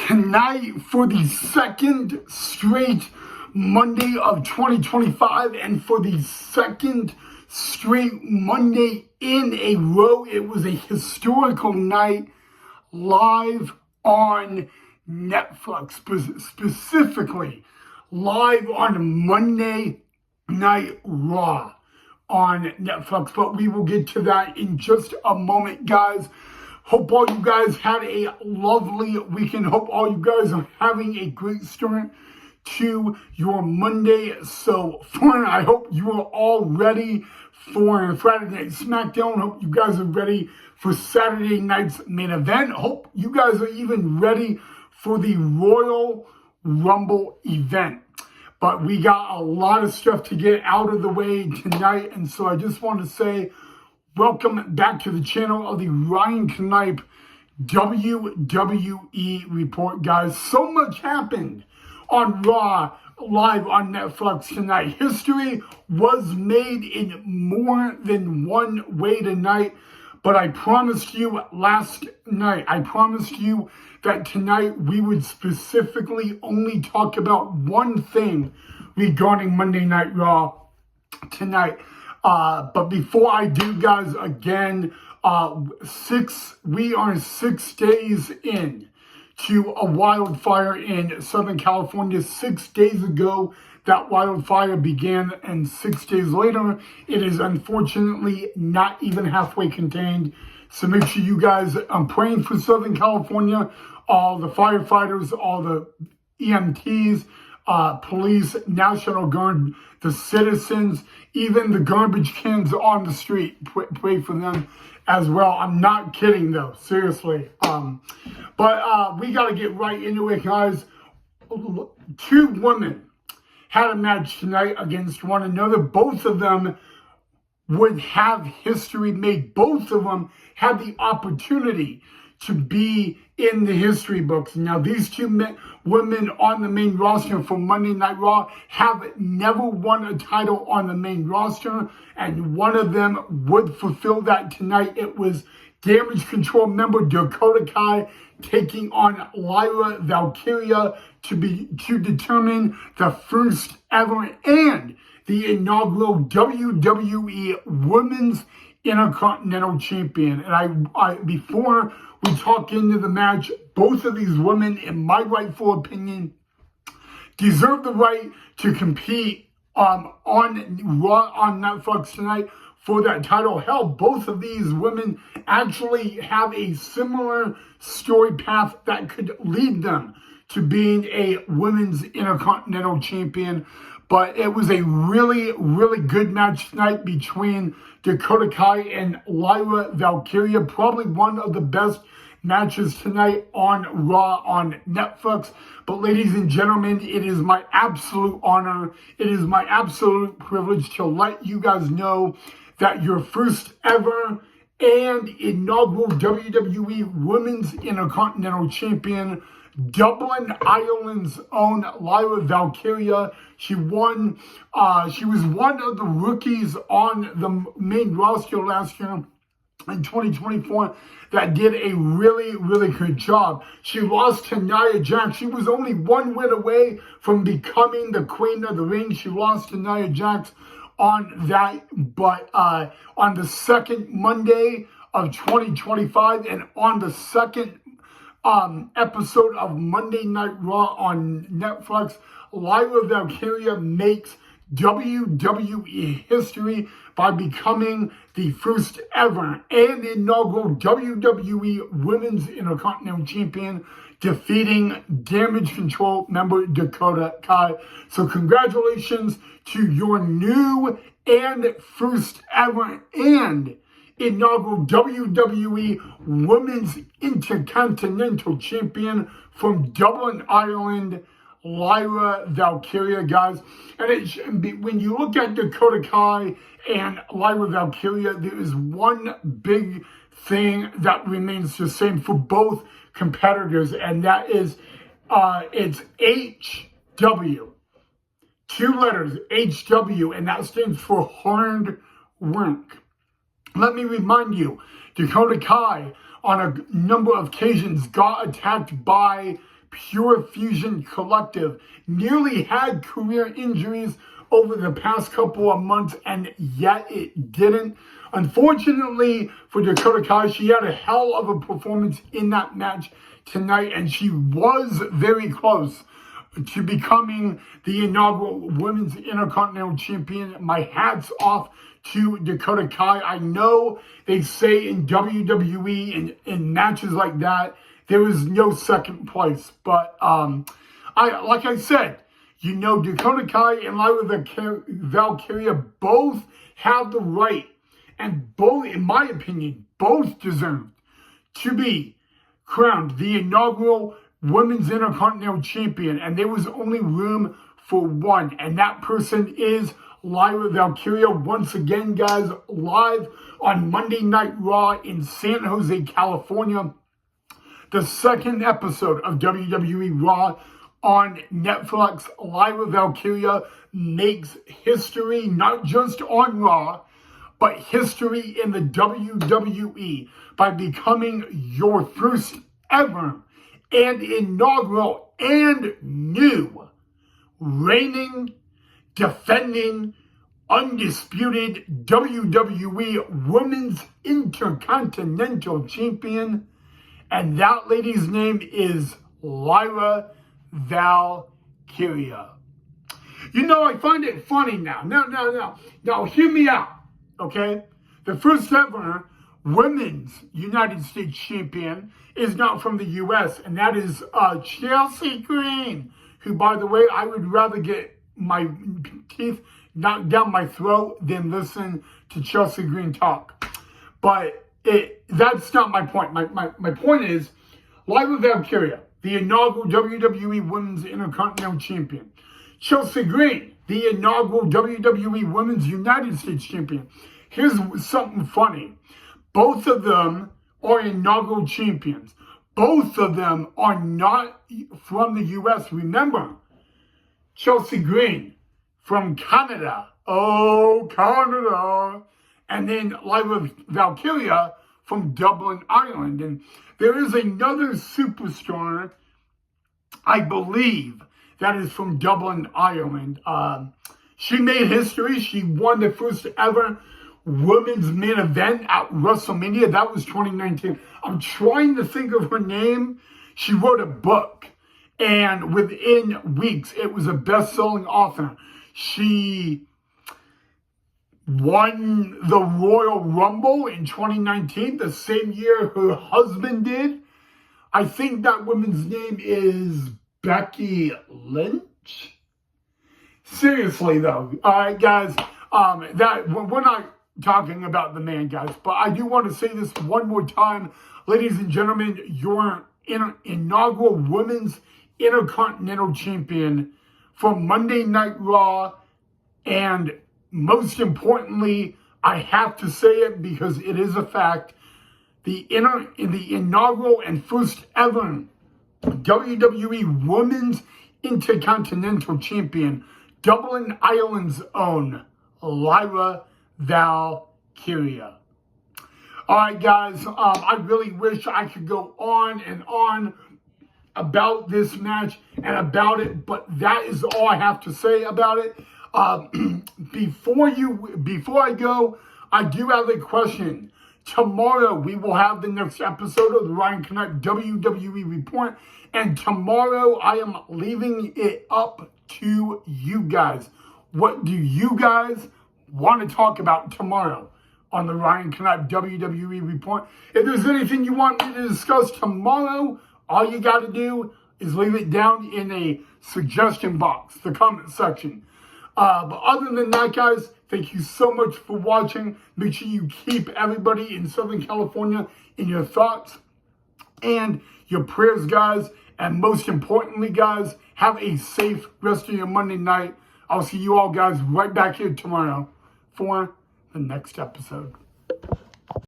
tonight for the second straight Monday of 2025 and for the second straight Monday in a row. It was a historical night live on Netflix, specifically live on Monday Night Raw on Netflix, but we will get to that in just a moment, guys. Hope all you guys had a lovely weekend. Hope all you guys are having a great start to your Monday so far. I hope you are all ready for Friday Night SmackDown. Hope you guys are ready for Saturday night's main event. Hope you guys are even ready for the Royal Rumble event. But we got a lot of stuff to get out of the way tonight, and so I just want to say welcome back to the channel of the Ryan Knipe WWE Report, guys. So much happened on Raw live on Netflix tonight. History was made in more than one way tonight, but I promised you last night, I promised you that tonight we would specifically only talk about one thing regarding Monday Night Raw tonight. But before I do, guys, again, we are 6 days in to a wildfire in Southern California. 6 days ago, that wildfire began, and 6 days later, it is unfortunately not even halfway contained. So make sure you guys, I'm praying for Southern California, all the firefighters, all the EMTs, police, National Guard, the citizens, even the garbage cans on the street. Pray for them as well. I'm not kidding though, seriously. But we got to get right into it, guys. Two women had a match tonight against one another. Both of them would have history made. Both of them had the opportunity to be in the history books. Now, these two women on the main roster for Monday Night Raw have never won a title on the main roster, and one of them would fulfill that tonight. It was Damage Control member Dakota Kai taking on Lyra Valkyria to determine the first ever and the inaugural WWE Women's Intercontinental Champion. And I before we talk into the match, both of these women, in my rightful opinion, deserve the right to compete on Raw on Netflix tonight for that title. Hell, both of these women actually have a similar story path that could lead them to being a Women's Intercontinental Champion. But it was a really, really good match tonight between Dakota Kai and Lyra Valkyria. Probably one of the best matches tonight on Raw on Netflix. But ladies and gentlemen, it is my absolute honor, it is my absolute privilege to let you guys know that your first ever and inaugural WWE Women's Intercontinental Champion, Dublin, Ireland's own Lyra Valkyria. She won. She was one of the rookies on the main roster last year in 2024 that did a really, really good job. She lost to Nia Jax. She was only one win away from becoming the Queen of the Ring. She lost to Nia Jax on that, but on the second Monday of 2025 and on the second episode of Monday Night Raw on Netflix, Lyra Valkyria makes WWE history by becoming the first ever and inaugural WWE Women's Intercontinental Champion, defeating Damage Control member Dakota Kai. So congratulations to your new and first ever and inaugural WWE Women's Intercontinental Champion from Dublin, Ireland, Lyra Valkyria, guys. And when you look at Dakota Kai and Lyra Valkyria, there is one big thing that remains the same for both competitors, and that is it's HW. 2 letters, HW, and that stands for hard work. Let me remind you, Dakota Kai on a number of occasions got attacked by Pure Fusion Collective nearly had career injuries over the past couple of months, and yet it didn't. Unfortunately for Dakota Kai, she had a hell of a performance in that match tonight, and she was very close to becoming the inaugural Women's Intercontinental Champion. My hat's off to Dakota Kai. I know they say in WWE and in matches like that, there is no second place. But like I said, you know, Dakota Kai and Lyra Valkyria both have the right, and both, in my opinion, both deserve to be crowned the inaugural Women's Intercontinental Champion. And there was only room for one, and that person is Lyra Valkyria. Once again, guys, live on Monday Night Raw in San Jose, California. The second episode of WWE Raw on Netflix. Lyra Valkyria makes history, not just on Raw, but history in the WWE by becoming your first ever and inaugural and new reigning, defending, undisputed WWE Women's Intercontinental Champion. And that lady's name is Lyra Valkyria. You know, I find it funny now. Now, hear me out, okay? The first ever Women's United States Champion is not from the U.S., and that is Chelsea Green, who, by the way, I would rather get my teeth knocked down my throat than listen to Chelsea Green talk. But that's not my point. My point is, Lyra Valkyria, the inaugural WWE Women's Intercontinental Champion. Chelsea Green, the inaugural WWE Women's United States Champion. Here's something funny. Both of them are inaugural champions. Both of them are not from the U.S. Remember, Chelsea Green from Canada. Oh, Canada. And then Lyra Valkyria from Dublin, Ireland. And there is another superstar, I believe, that is from Dublin, Ireland. She made history. She won the first ever women's main event at WrestleMania. That was 2019. I'm trying to think of her name. She wrote a book, and within weeks, it was a best-selling author. She won the Royal Rumble in 2019, the same year her husband did. I think that woman's name is Becky Lynch. Seriously, though, all right, guys, that we're not talking about the man, guys, but I do want to say this one more time, ladies and gentlemen, your inaugural Women's Intercontinental Champion for Monday Night Raw, and most importantly, I have to say it because it is a fact, the inaugural and first ever WWE Women's Intercontinental Champion, Dublin, Ireland's own Lyra Valkyria. All right, guys, I really wish I could go on and on about this match and about it, but that is all I have to say about it. Before I go, I do have a question. Tomorrow, we will have the next episode of the Ryan Connect WWE Report, and tomorrow, I am leaving it up to you guys. What do you guys want to talk about tomorrow on the Ryan Connect WWE Report? If there's anything you want me to discuss tomorrow, all you got to do is leave it down in a suggestion box, the comment section. But other than that, guys, thank you so much for watching. Make sure you keep everybody in Southern California in your thoughts and your prayers, guys. And most importantly, guys, have a safe rest of your Monday night. I'll see you all, guys, right back here tomorrow for the next episode.